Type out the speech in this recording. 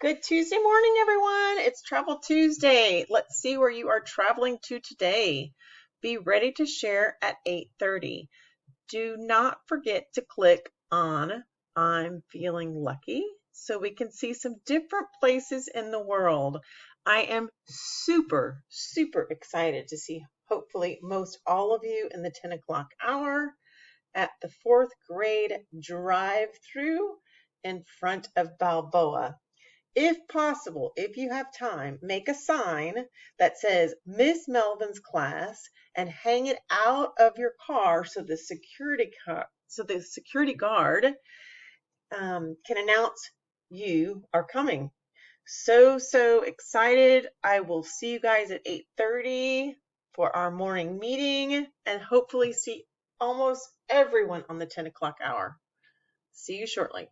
Good Tuesday morning, everyone. It's Travel Tuesday. Let's see where you are traveling to today. Be ready to share at 8:30. Do not forget to click on I'm feeling lucky so we can see some different places in the world. I am super excited to see hopefully most all of you in the 10 o'clock hour at the fourth grade drive-through in front of Balboa. If possible, if you have time, make a sign that says Miss Melvin's class and hang it out of your car so the security guard can announce you are coming. So excited. I will see you guys at 8:30 for our morning meeting and hopefully see almost everyone on the 10 o'clock hour. See you shortly.